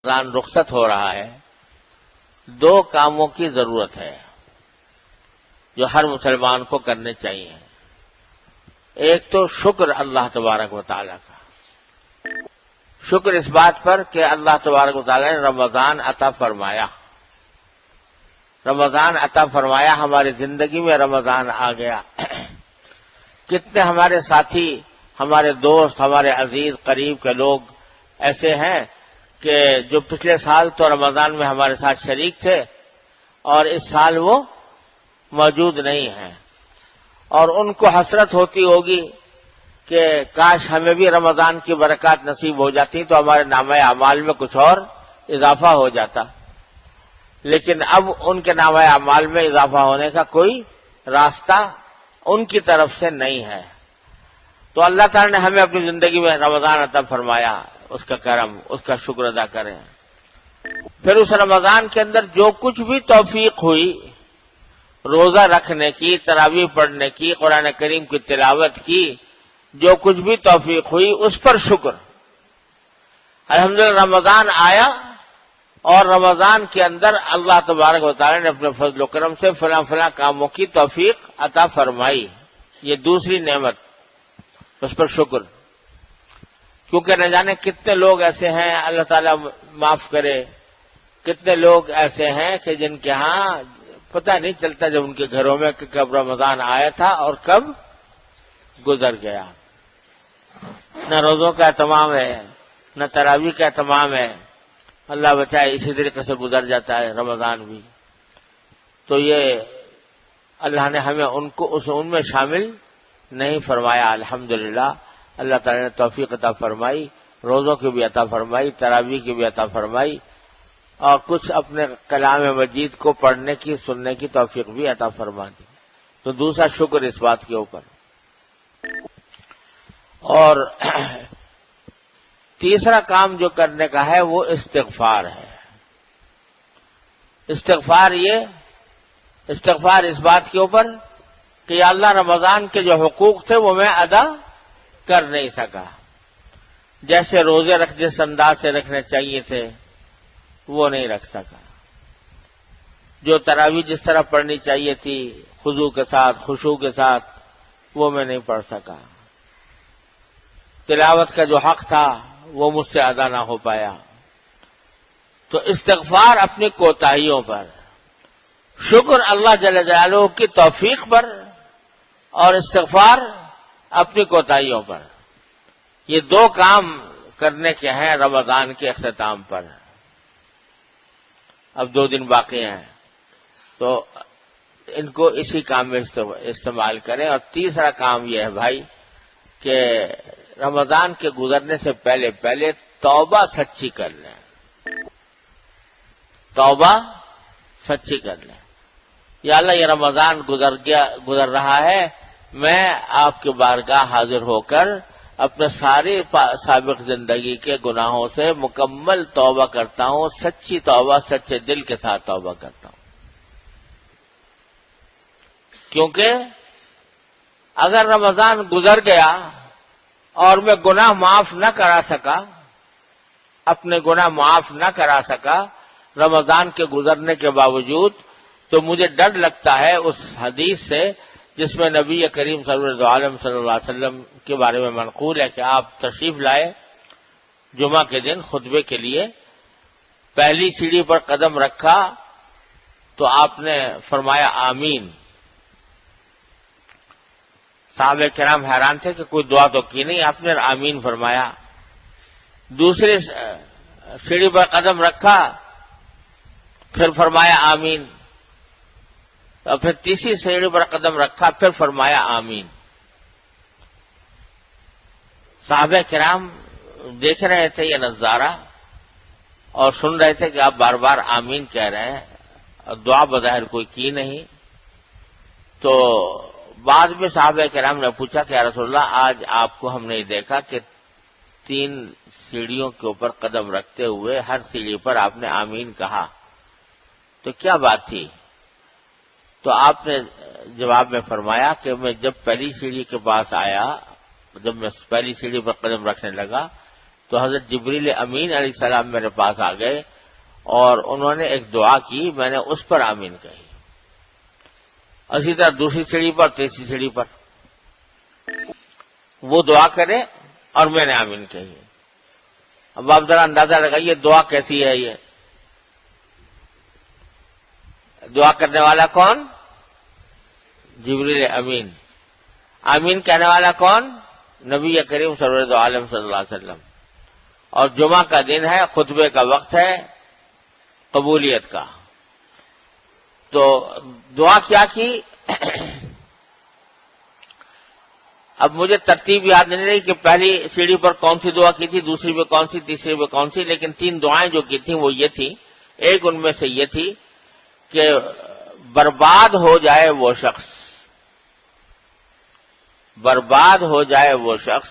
رمضان رخصت ہو رہا ہے، دو کاموں کی ضرورت ہے جو ہر مسلمان کو کرنے چاہیے۔ ایک تو شکر اللہ تبارک و تعالیٰ کا، شکر اس بات پر کہ اللہ تبارک و تعالیٰ نے رمضان عطا فرمایا، رمضان عطا فرمایا، ہماری زندگی میں رمضان آ گیا۔ کتنے ہمارے ساتھی، ہمارے دوست، ہمارے عزیز قریب کے لوگ ایسے ہیں کہ جو پچھلے سال تو رمضان میں ہمارے ساتھ شریک تھے اور اس سال وہ موجود نہیں ہیں، اور ان کو حسرت ہوتی ہوگی کہ کاش ہمیں بھی رمضان کی برکات نصیب ہو جاتی تو ہمارے نامہ اعمال میں کچھ اور اضافہ ہو جاتا، لیکن اب ان کے نامہ اعمال میں اضافہ ہونے کا کوئی راستہ ان کی طرف سے نہیں ہے۔ تو اللہ تعالی نے ہمیں اپنی زندگی میں رمضان عطا فرمایا، اس کا کرم، اس کا شکر ادا کریں۔ پھر اس رمضان کے اندر جو کچھ بھی توفیق ہوئی، روزہ رکھنے کی، تراویح پڑھنے کی، قرآن کریم کی تلاوت کی، جو کچھ بھی توفیق ہوئی اس پر شکر۔ الحمدللہ رمضان آیا اور رمضان کے اندر اللہ تبارک و تعالی نے اپنے فضل و کرم سے فلاں فلاں کاموں کی توفیق عطا فرمائی، یہ دوسری نعمت، اس پر شکر۔ کیونکہ نہ جانے کتنے لوگ ایسے ہیں، اللہ تعالیٰ معاف کرے، کتنے لوگ ایسے ہیں کہ جن کے ہاں پتہ نہیں چلتا جب ان کے گھروں میں کہ کب رمضان آیا تھا اور کب گزر گیا۔ نہ روزوں کا اہتمام ہے، نہ تراویح کا اہتمام ہے، اللہ بچائے اسی طریقے سے گزر جاتا ہے رمضان بھی۔ تو یہ اللہ نے ہمیں ان میں شامل نہیں فرمایا۔ الحمدللہ اللہ تعالی نے توفیق عطا فرمائی، روزوں کی بھی عطا فرمائی، تراویح کی بھی عطا فرمائی، اور کچھ اپنے کلام مجید کو پڑھنے کی، سننے کی توفیق بھی عطا فرما دی۔ تو دوسرا شکر اس بات کے اوپر۔ اور تیسرا کام جو کرنے کا ہے وہ استغفار ہے۔ استغفار اس بات کے اوپر کہ یا اللہ رمضان کے جو حقوق تھے وہ میں ادا کر نہیں سکا، جیسے روزے جس انداز سے رکھنے چاہیے تھے وہ نہیں رکھ سکا، جو تراویح جس طرح پڑھنی چاہیے تھی خضوع کے ساتھ، خشوع کے ساتھ، وہ میں نہیں پڑھ سکا، تلاوت کا جو حق تھا وہ مجھ سے ادا نہ ہو پایا۔ تو استغفار اپنی کوتاہیوں پر، شکر اللہ جل جلالہ کی توفیق پر، اور استغفار اپنی کوتاہیوں پر، یہ دو کام کرنے کے ہیں رمضان کے اختتام پر۔ اب 2 دن باقی ہیں تو ان کو اسی کام میں استعمال کریں۔ اور تیسرا کام یہ ہے بھائی کہ رمضان کے گزرنے سے پہلے توبہ سچی کر لیں، توبہ سچی کر لیں۔ یا اللہ یہ رمضان گزر رہا ہے، میں آپ کی بارگاہ حاضر ہو کر اپنے ساری سابق زندگی کے گناہوں سے مکمل توبہ کرتا ہوں، سچی توبہ، سچے دل کے ساتھ توبہ کرتا ہوں۔ کیونکہ اگر رمضان گزر گیا اور میں گناہ معاف نہ کرا سکا، اپنے گناہ معاف نہ کرا سکا رمضان کے گزرنے کے باوجود، تو مجھے ڈر لگتا ہے اس حدیث سے جس میں نبی کریم صلی اللہ علیہ وسلم کے بارے میں منقول ہے کہ آپ تشریف لائے جمعہ کے دن خطبے کے لیے، پہلی سیڑھی پر قدم رکھا تو آپ نے فرمایا آمین۔ صحابہ کرام حیران تھے کہ کوئی دعا تو کی نہیں، آپ نے آمین فرمایا۔ دوسری سیڑھی پر قدم رکھا، پھر فرمایا آمین، اور پھر تیسری سیڑھی پر قدم رکھا، پھر فرمایا آمین۔ صحابہ کرام دیکھ رہے تھے یہ نظارہ اور سن رہے تھے کہ آپ بار بار آمین کہہ رہے ہیں اور دعا بظاہر کوئی کی نہیں۔ تو بعد میں صحابہ کرام نے پوچھا کہ یا رسول اللہ آج آپ کو ہم نے دیکھا کہ 3 سیڑھیوں کے اوپر قدم رکھتے ہوئے ہر سیڑھی پر آپ نے آمین کہا، تو کیا بات تھی؟ تو آپ نے جواب میں فرمایا کہ میں جب پہلی سیڑھی کے پاس آیا، جب میں پہلی سیڑھی پر قدم رکھنے لگا تو حضرت جبریل امین علیہ السلام میرے پاس آ گئے اور انہوں نے ایک دعا کی، میں نے اس پر آمین کہی، اسی طرح دوسری سیڑھی پر، تیسری سیڑھی پر وہ دعا کرے اور میں نے آمین کہی۔ اب آپ ذرا اندازہ لگائیے دعا کیسی ہے۔ یہ دعا کرنے والا کون؟ جبریل امین۔ آمین کہنے والا کون؟ نبی کریم سرور دو عالم صلی اللہ علیہ وسلم۔ اور جمعہ کا دن ہے، خطبے کا وقت ہے قبولیت کا۔ تو دعا کیا کی؟ اب مجھے ترتیب یاد نہیں رہی کہ پہلی سیڑھی پر کون سی دعا کی تھی، دوسری پہ کون سی، تیسری پہ کون سی، لیکن 3 دعائیں جو کی تھیں وہ یہ تھیں۔ ایک ان میں سے یہ تھی کہ برباد ہو جائے وہ شخص، برباد ہو جائے وہ شخص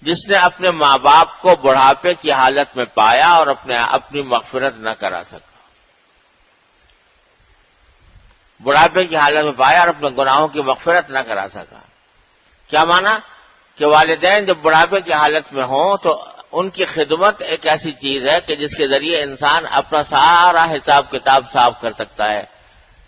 جس نے اپنے ماں باپ کو بڑھاپے کی حالت میں پایا اور اپنی مغفرت نہ کرا سکا۔ بڑھاپے کی حالت میں پایا اور اپنے گناہوں کی مغفرت نہ کرا سکا۔ کیا مانا؟ کہ والدین جب بڑھاپے کی حالت میں ہوں تو ان کی خدمت ایک ایسی چیز ہے کہ جس کے ذریعے انسان اپنا سارا حساب کتاب صاف کر سکتا ہے،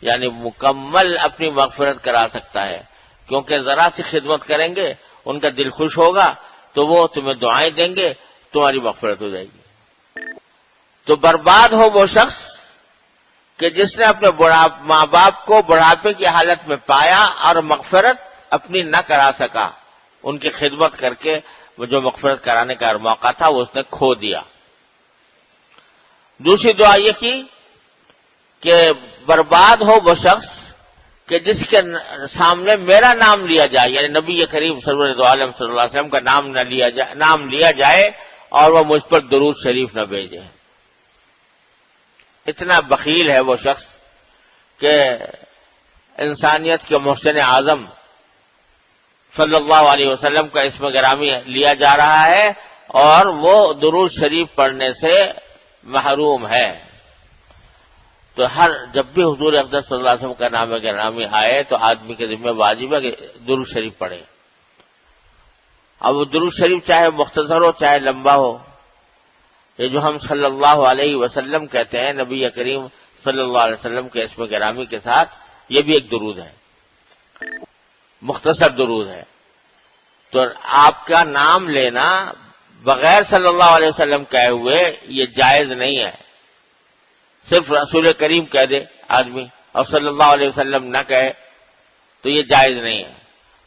یعنی مکمل اپنی مغفرت کرا سکتا ہے، کیونکہ ذرا سی خدمت کریں گے ان کا دل خوش ہوگا تو وہ تمہیں دعائیں دیں گے، تمہاری مغفرت ہو جائے گی۔ تو برباد ہو وہ شخص کہ جس نے اپنے ماں باپ کو بڑھاپے کی حالت میں پایا اور مغفرت اپنی نہ کرا سکا، ان کی خدمت کر کے جو مغفرت کرانے کا موقع تھا وہ اس نے کھو دیا۔ دوسری دعا یہ کی کہ برباد ہو وہ شخص کہ جس کے سامنے میرا نام لیا جائے، یعنی نبی کریم سرور دو عالم صلی اللہ علیہ وسلم کا نام لیا جائے اور وہ مجھ پر درود شریف نہ بھیجے۔ اتنا بخیل ہے وہ شخص کہ انسانیت کے محسن اعظم صلی اللہ علیہ وسلم کا اسم گرامی لیا جا رہا ہے اور وہ درود شریف پڑھنے سے محروم ہے۔ تو جب بھی حضور اقدس صلی اللہ علیہ وسلم کا نام گرامی آئے تو آدمی کے ذمہ واجب ہے کہ درود شریف پڑھے۔ اب وہ درود شریف چاہے مختصر ہو چاہے لمبا ہو، یہ جو ہم صلی اللہ علیہ وسلم کہتے ہیں نبی کریم صلی اللہ علیہ وسلم کے اسم گرامی کے ساتھ، یہ بھی ایک درود ہے، مختصر درود ہے۔ تو آپ کا نام لینا بغیر صلی اللہ علیہ وسلم کہے ہوئے یہ جائز نہیں ہے۔ صرف رسول کریم کہہ دے آدمی اور صلی اللہ علیہ وسلم نہ کہے تو یہ جائز نہیں ہے،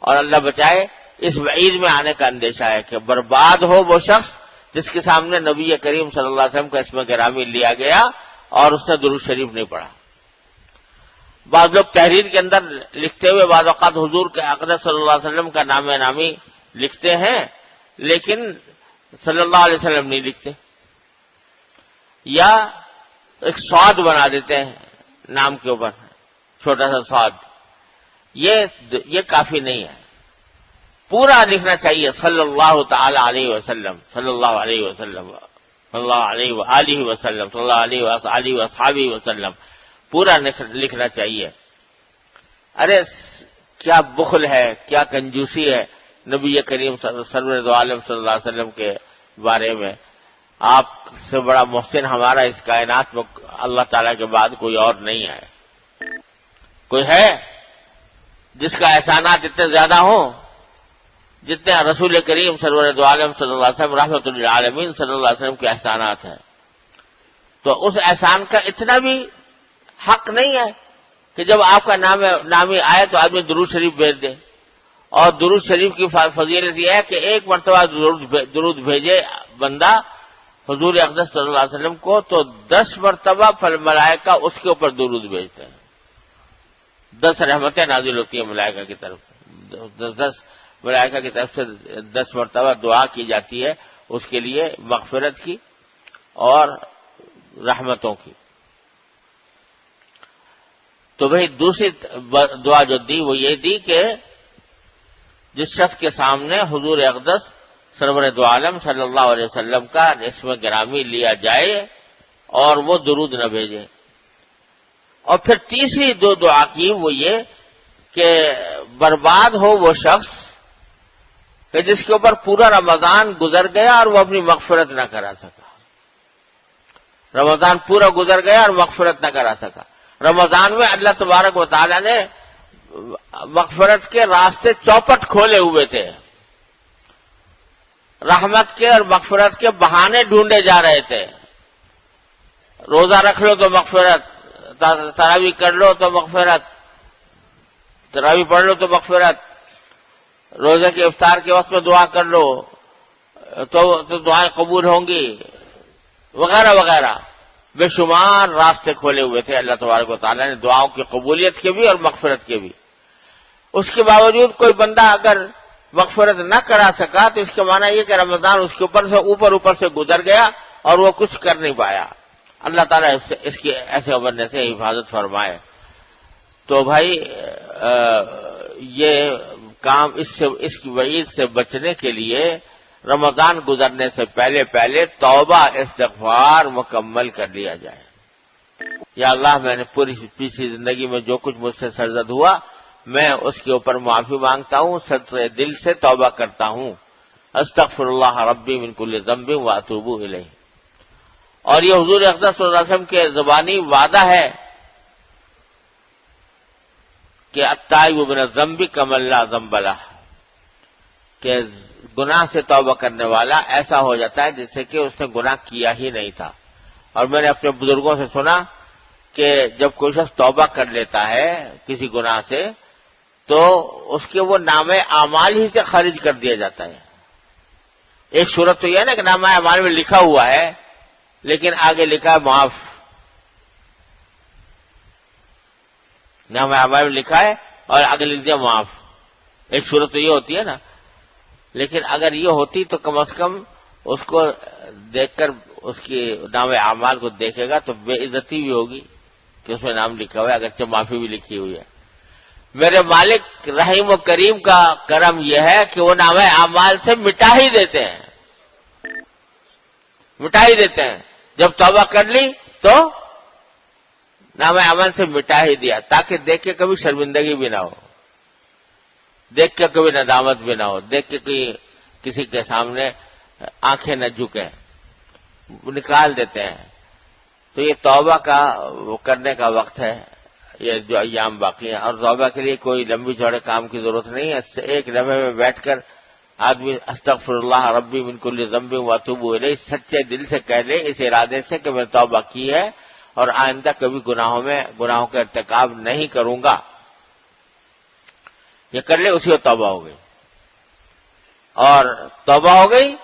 اور اللہ بچائے اس وعید میں آنے کا اندیشہ ہے کہ برباد ہو وہ شخص جس کے سامنے نبی کریم صلی اللہ علیہ وسلم کا اسم گرامی لیا گیا اور اس نے درود شریف نہیں پڑھا۔ بعض لوگ تحریر کے اندر لکھتے ہوئے بعض اوقات حضور کے اقدس صلی اللہ علیہ وسلم کا نام نامی لکھتے ہیں لیکن صلی اللہ علیہ وسلم نہیں لکھتے، یا ایک سواد بنا دیتے ہیں نام کے اوپر، چھوٹا سا سواد۔ یہ کافی نہیں ہے، پورا لکھنا چاہیے صلی اللہ تعالی علیہ وسلم، صلی اللہ علیہ وسلم، صلی اللہ علیہ وآلہ وسلم، صلی اللہ علیہ وآلہ وصحبہ وسلم، پورا لکھنا چاہیے۔ ارے کیا بخل ہے، کیا کنجوسی ہے نبی کریم سرور دو عالم صلی اللہ علیہ وسلم کے بارے میں۔ آپ سے بڑا محسن ہمارا اس کائنات میں اللہ تعالیٰ کے بعد کوئی اور نہیں ہے۔ کوئی ہے جس کا احسانات اتنے زیادہ ہوں جتنے رسول کریم سرور دو عالم صلی اللہ علیہ وسلم رحمۃ للعالمین صلی اللہ علیہ وسلم کے احسانات ہیں؟ تو اس احسان کا اتنا بھی حق نہیں ہے کہ جب آپ کا نامی آئے تو آدمی درود شریف بھیج دے۔ اور درود شریف کی فضیلت یہ ہے کہ ایک مرتبہ درود بھیجے بندہ حضور اقدس صلی اللہ علیہ وسلم کو تو 10 مرتبہ ملائکہ اس کے اوپر درود بھیجتے ہیں، 10 رحمتیں نازل ہوتی ہیں ملائکہ کی طرف، 10 ملائکہ کی طرف سے 10 مرتبہ دعا کی جاتی ہے اس کے لیے مغفرت کی اور رحمتوں کی۔ تو بھئی دوسری دعا جو دی وہ یہ دی کہ جس شخص کے سامنے حضور اقدس سرور دو عالم صلی اللہ علیہ وسلم کا اسم گرامی لیا جائے اور وہ درود نہ بھیجے۔ اور پھر تیسری دعا کی وہ یہ کہ برباد ہو وہ شخص کہ جس کے اوپر پورا رمضان گزر گیا اور وہ اپنی مغفرت نہ کرا سکا. رمضان پورا گزر گیا اور مغفرت نہ کرا سکا. رمضان میں اللہ تبارک و تعالی نے مغفرت کے راستے چوپٹ کھولے ہوئے تھے. رحمت کے اور مغفرت کے بہانے ڈھونڈے جا رہے تھے. روزہ رکھ لو تو مغفرت، تراویح کر لو تو مغفرت، تراویح پڑھ لو تو مغفرت، روزے کے افطار کے وقت میں دعا کر لو تو دعائیں قبول ہوں گی، وغیرہ وغیرہ. بے شمار راستے کھولے ہوئے تھے اللہ تبارک و تعالیٰ نے دعاؤں کی قبولیت کے بھی اور مغفرت کے بھی. اس کے باوجود کوئی بندہ اگر مغفرت نہ کرا سکا تو اس کا معنی یہ کہ رمضان اس کے اوپر سے گزر گیا اور وہ کچھ کر نہیں پایا. اللہ تعالیٰ اس کی ایسے بننے سے حفاظت فرمائے. تو بھائی یہ کام اس کی وعید سے بچنے کے لیے رمضان گزرنے سے پہلے توبہ استغفار مکمل کر لیا جائے. یا اللہ میں نے پوری پچھلی زندگی میں جو کچھ مجھ سے سرزد ہوا میں اس کے اوپر معافی مانگتا ہوں، سچے دل سے توبہ کرتا ہوں. استغفر اللہ ربی من کل ذنب واتوب الیہ. اور یہ حضور اقدس صلی اللہ علیہ وسلم کے زبانی وعدہ ہے کہ التائب من الذنب کمن لا ذنب لہ، کہ گناہ سے توبہ کرنے والا ایسا ہو جاتا ہے جیسے کہ اس نے گناہ کیا ہی نہیں تھا. اور میں نے اپنے بزرگوں سے سنا کہ جب کوئی شخص توبہ کر لیتا ہے کسی گناہ سے تو اس کے وہ نام اعمال ہی سے خارج کر دیا جاتا ہے. ایک صورت تو یہ ہے نا کہ نام اعمال میں لکھا ہوا ہے لیکن آگے لکھا ہے معاف. نام اعمال میں لکھا ہے اور آگے لکھ دیا معاف. ایک صورت تو یہ ہوتی ہے نا. لیکن اگر یہ ہوتی تو کم از کم اس کو دیکھ کر اس کی نام اعمال کو دیکھے گا تو بے عزتی بھی ہوگی کہ اس میں نام لکھا ہوا ہے اگرچہ معافی بھی لکھی ہوئی ہے. میرے مالک رحیم و کریم کا کرم یہ ہے کہ وہ نام اعمال سے مٹا ہی دیتے ہیں. جب توبہ کر لی تو نام اعمال سے مٹا ہی دیا تاکہ دیکھ کے کبھی شرمندگی بھی نہ ہو، دیکھ کے کبھی ندامت بھی نہ ہو، دیکھ کے کسی کے سامنے آنکھیں نہ جھکیں، نکال دیتے ہیں. تو یہ توبہ کا کرنے کا وقت ہے، یہ جو ایام باقی ہیں. اور توبہ کے لیے کوئی لمبی چوڑے کام کی ضرورت نہیں ہے. ایک لمحے میں بیٹھ کر آدمی استغفر اللہ ربی من کل ذنب واتوب الیہ سچے دل سے کہہ لے اس ارادے سے کہ میں توبہ کی ہے اور آئندہ کبھی گناہوں کا ارتکاب نہیں کروں گا. یہ کر لے اسی کو توبہ ہو گئی. اور توبہ ہو گئی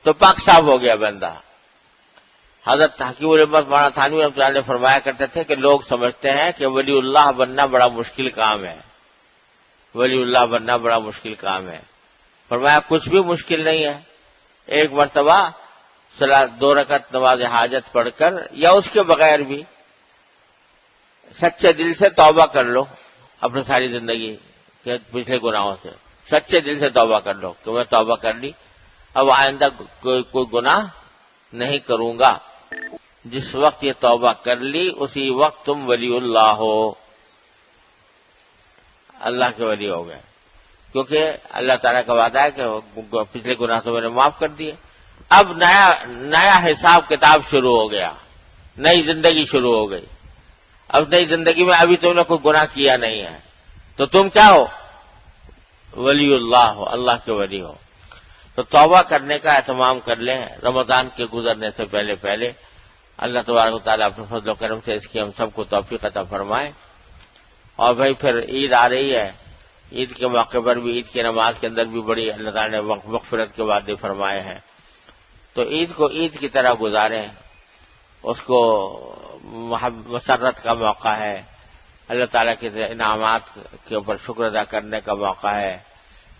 تو پاک صاف ہو گیا بندہ. حضرت حکیم الامت مولانا تھانوی رحمۃ اللہ علیہ فرمایا کرتے تھے کہ لوگ سمجھتے ہیں کہ ولی اللہ بننا بڑا مشکل کام ہے، ولی اللہ بننا بڑا مشکل کام ہے. فرمایا کچھ بھی مشکل نہیں ہے. ایک مرتبہ 2 رکعت نماز حاجت پڑھ کر یا اس کے بغیر بھی سچے دل سے توبہ کر لو اپنی ساری زندگی کے پچھلے گناہوں سے. سچے دل سے توبہ کر لو کہ میں توبہ کر لی، اب آئندہ کوئی گناہ نہیں کروں گا. جس وقت یہ توبہ کر لی اسی وقت تم ولی اللہ ہو، اللہ کے ولی ہو گئے. کیونکہ اللہ تعالیٰ کا وعدہ ہے کہ پچھلے گناہ تو میں نے معاف کر دیے. اب نیا حساب کتاب شروع ہو گیا، نئی زندگی شروع ہو گئی. اب نئی زندگی میں ابھی تم نے کوئی گناہ کیا نہیں ہے تو تم کیا ہو؟ ولی اللہ ہو، اللہ کے ولی ہو. تو توبہ کرنے کا اہتمام کر لیں رمضان کے گزرنے سے پہلے. اللہ تبارک و تعالیٰ اپنے فضل و کرم سے اس کی ہم سب کو توفیق عطا فرمائے. اور بھائی پھر عید آ رہی ہے، عید کے موقع پر بھی عید کی نماز کے اندر بھی بڑی اللہ تعالیٰ نے مغفرت کے وعدے فرمائے ہیں. تو عید کو عید کی طرح گزاریں، اس کو مسرت کا موقع ہے، اللہ تعالیٰ کے انعامات کے اوپر شکر ادا کرنے کا موقع ہے،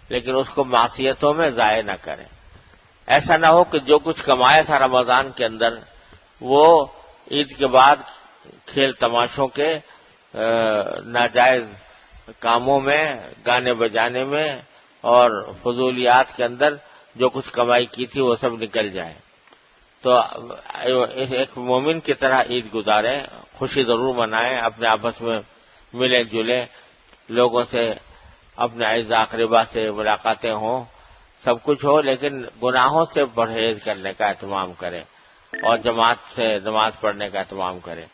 لیکن اس کو معصیتوں میں ضائع نہ کریں. ایسا نہ ہو کہ جو کچھ کمایا تھا رمضان کے اندر وہ عید کے بعد کھیل تماشوں کے ناجائز کاموں میں، گانے بجانے میں اور فضولیات کے اندر جو کچھ کمائی کی تھی وہ سب نکل جائے. تو ایک مومن کی طرح عید گزاریں، خوشی ضرور منائیں، اپنے آپس میں ملیں جلیں، لوگوں سے اپنے اعزاء اقربا سے ملاقاتیں ہوں، سب کچھ ہو لیکن گناہوں سے پرہیز کرنے کا اہتمام کرے اور جماعت سے نماز پڑھنے کا اہتمام کرے.